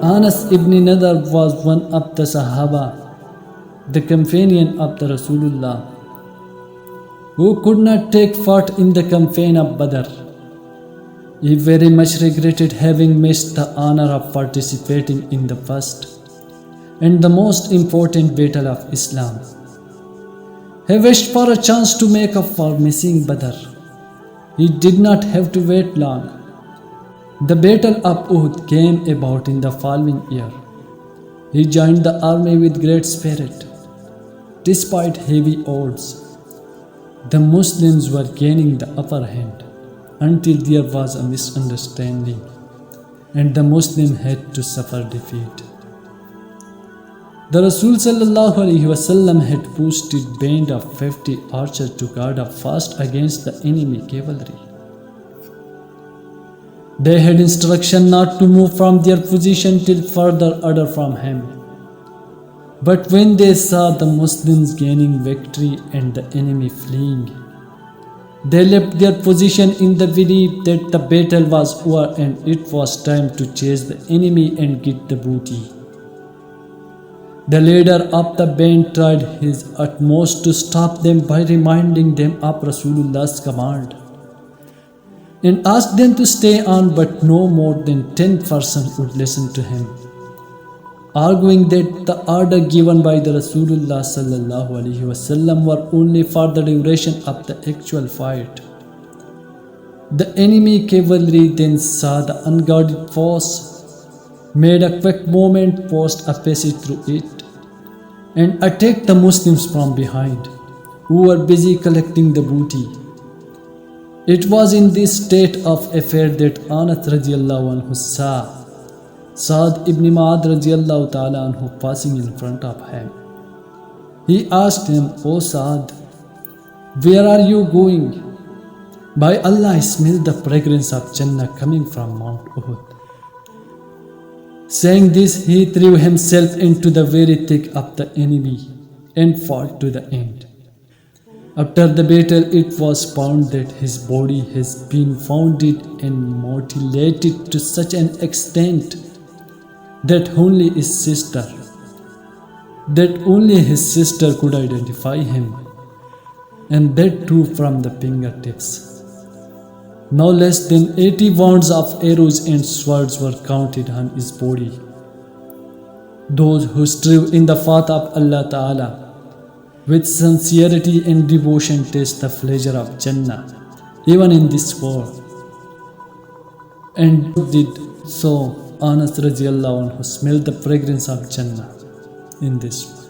Anas Ibn Nadar was one of the Sahaba, the companion of the Rasulullah, who could not take part in the campaign of Badr. He very much regretted having missed the honor of participating in the first and the most important battle of Islam. He wished for a chance to make up for missing Badr. He did not have to wait long. The Battle of Uhud came about in the following year. He joined the army with great spirit. Despite heavy odds, the Muslims were gaining the upper hand until there was a misunderstanding and the Muslim had to suffer defeat. The Rasul had posted a band of 50 archers to guard a fast against the enemy cavalry. They had instruction not to move from their position till further order from him. But when they saw the Muslims gaining victory and the enemy fleeing, they left their position in the belief that the battle was over and it was time to chase the enemy and get the booty. The leader of the band tried his utmost to stop them by reminding them of Rasulullah's command and asked them to stay on, but no more than 10 persons would listen to him, arguing that the order given by the Rasulullah were only for the duration of the actual fight. The enemy cavalry then saw the unguarded force, made a quick movement, forced a passage through it, and attacked the Muslims from behind, who were busy collecting the booty. It was in this state of affair that Anas radiallahu anhu saw Sa'd ibn Mu'adh radiallahu ta'ala anhu passing in front of him. He asked him, "O Sa'd, where are you going?" "By Allah, I smell the fragrance of Jannah coming from Mount Uhud." Saying this, he threw himself into the very thick of the enemy and fought to the end. After the battle, it was found that his body has been wounded and mutilated to such an extent that only his sister could identify him, and that too from the fingertips. No less than 80 wounds of arrows and swords were counted on his body. Those who strive in the path of Allah Ta'ala with sincerity and devotion taste the pleasure of Jannah, even in this world. And did so, Anas radiallahu anhu smelled the fragrance of Jannah in this world.